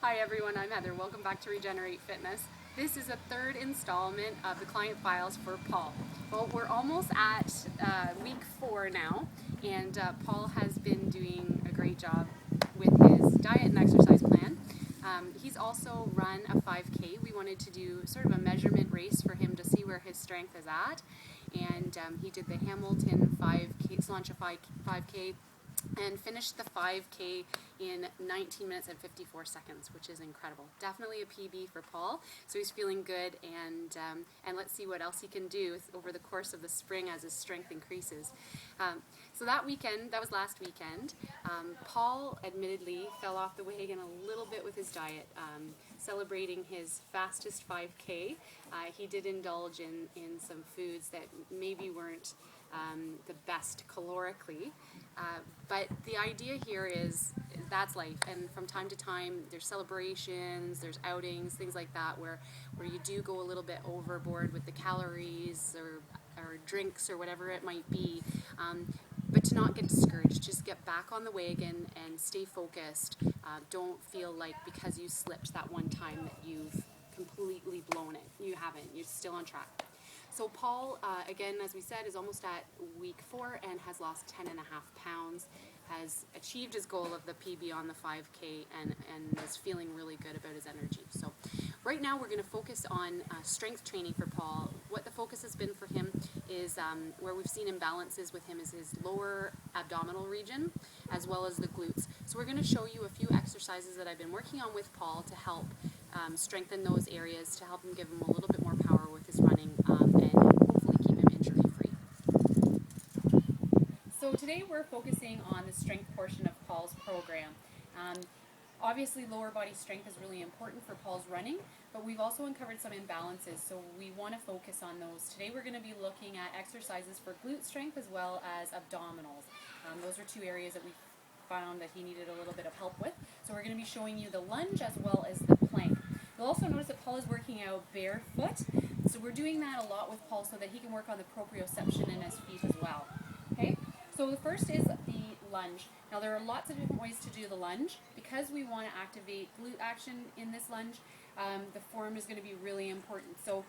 Hi everyone, I'm Heather. Welcome back to Regenerate Fitness. This is a third installment of the client files for Paul. Well, we're almost at week 4 now, and Paul has been doing a great job with his diet and exercise plan. He's also run a 5K. We wanted to do sort of a measurement race for him to see where his strength is at, and he did the Hamilton 5K, Slancha 5K, and finished the 5K in 19 minutes and 54 seconds, which is incredible. Definitely a PB for Paul, so he's feeling good, and let's see what else he can do over the course of the spring as his strength increases. So that weekend, that was last weekend, Paul admittedly fell off the wagon a little bit with his diet. Celebrating his fastest 5K, he did indulge in some foods that maybe weren't the best calorically, but the idea here is that's life, and from time to time there's celebrations, there's outings, things like that where you do go a little bit overboard with the calories or drinks or whatever it might be, but to not get discouraged, just get back on the wagon and stay focused. Don't feel like because you slipped that one time that you've completely blown it. You haven't, you're still on track. So Paul, again, as we said, is almost at week 4 and has lost 10.5 pounds, has achieved his goal of the PB on the 5K, and is feeling really good about his energy. So right now we're going to focus on strength training for Paul. What the focus has been for him is where we've seen imbalances with him is his lower abdominal region as well as the glutes. So we're going to show you a few exercises that I've been working on with Paul to help strengthen those areas, to help him give him a little bit more power with his running, and hopefully keep him injury-free. So today we're focusing on the strength portion of Paul's program. Obviously lower body strength is really important for Paul's running, but we've also uncovered some imbalances, so we want to focus on those. Today we're going to be looking at exercises for glute strength as well as abdominals. Those are 2 areas that we found that he needed a little bit of help with. So we're going to be showing you the lunge as well as the plank. You'll also notice that Paul is working out barefoot, so we're doing that a lot with Paul so that he can work on the proprioception in his feet as well. Okay, so the first is the lunge. Now there are lots of different ways to do the lunge. Because we want to activate glute action in this lunge, the form is going to be really important. So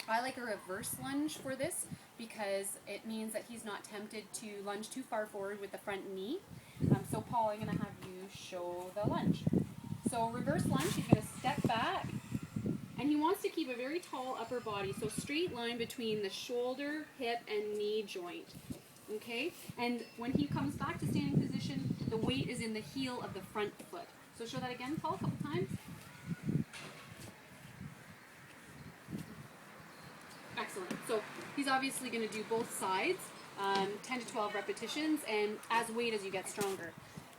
I like a reverse lunge for this because it means that he's not tempted to lunge too far forward with the front knee. So Paul, I'm going to have you show the lunge. So reverse lunge, he's going to step back, and he wants to keep a very tall upper body, so straight line between the shoulder, hip, and knee joint. Okay, and when he comes back to standing position, the weight is in the heel of the front foot. So show that again, Paul, a couple times. Excellent. So he's obviously going to do both sides, 10 to 12 repetitions, and as weight as you get stronger.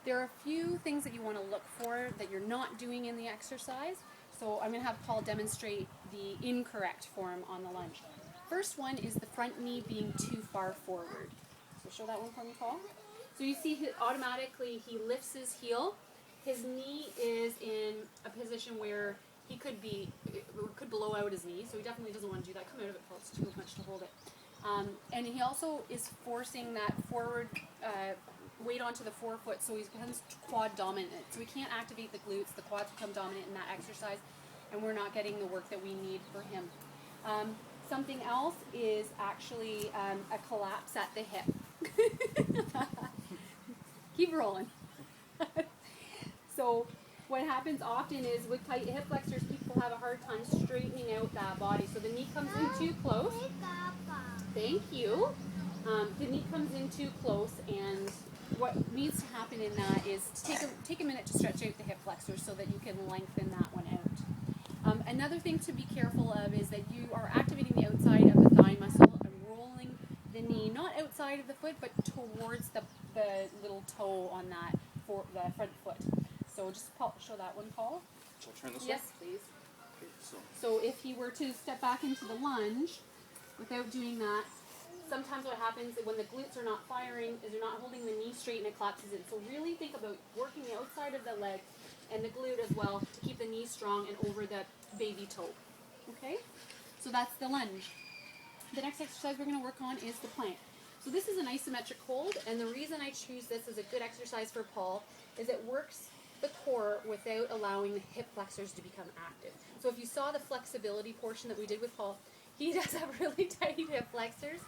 There are a few things that you want to look for that you're not doing in the exercise. So I'm going to have Paul demonstrate the incorrect form on the lunge. First one is the front knee being too far forward. So show that one for me, Paul. So you see automatically he lifts his heel. His knee is in a position where he could blow out his knee, so he definitely doesn't want to do that. Come out of it, Paul. It's too much to hold it. And he also is forcing that forward weight onto the forefoot, so he becomes quad dominant. So we can't activate the glutes, the quads become dominant in that exercise, and we're not getting the work that we need for him. Something else is actually a collapse at the hip. Keep rolling. So what happens often is with tight hip flexors, people have a hard time straightening out that body. So the knee comes in too close. Thank you. The knee comes in too close, and what needs to happen in that is to take a minute to stretch out the hip flexors so that you can lengthen that one out. Another thing to be careful of is that you are activating the outside of the thigh muscle and rolling the knee, not outside of the foot, but towards the little toe on that the front foot. So just show that one, Paul. Shall I turn this way? Yes, please. Okay, So if he were to step back into the lunge without doing that, sometimes what happens when the glutes are not firing is you're not holding the knee straight and it collapses in. So really think about working the outside of the leg and the glute as well to keep the knee strong and over the baby toe. Okay? So that's the lunge. The next exercise we're going to work on is the plank. So this is an isometric hold, and the reason I choose this as a good exercise for Paul is it works the core without allowing the hip flexors to become active. So if you saw the flexibility portion that we did with Paul, he does have really tight hip flexors,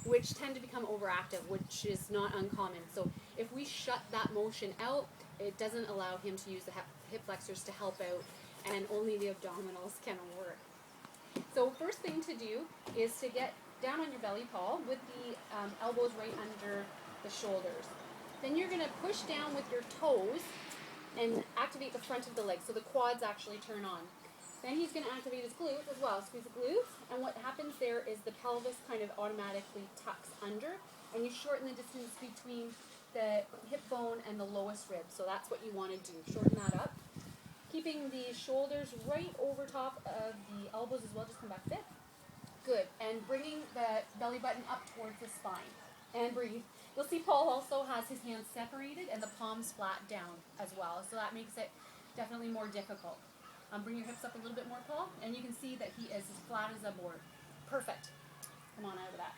which tend to become overactive, which is not uncommon. So if we shut that motion out, it doesn't allow him to use the hip flexors to help out, and only the abdominals can work. So first thing to do is to get down on your belly, Paul, with the elbows right under the shoulders. Then you're going to push down with your toes and activate the front of the leg, so the quads actually turn on. Then he's going to activate his glutes as well. Squeeze the glutes, and what happens there is the pelvis kind of automatically tucks under, and you shorten the distance between the hip bone and the lowest rib. So that's what you want to do. Shorten that up. Keeping the shoulders right over top of the elbows as well. Just come back a bit. Good. And bringing the belly button up towards the spine. And breathe. You'll see Paul also has his hands separated and the palms flat down as well. So that makes it definitely more difficult. Bring your hips up a little bit more, Paul. And you can see that he is as flat as a board. Perfect. Come on out of that.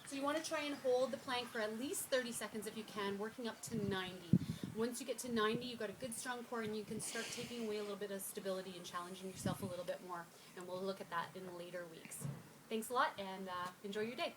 So you want to try and hold the plank for at least 30 seconds if you can, working up to 90. Once you get to 90, you've got a good strong core, and you can start taking away a little bit of stability and challenging yourself a little bit more. And we'll look at that in later weeks. Thanks a lot, and enjoy your day.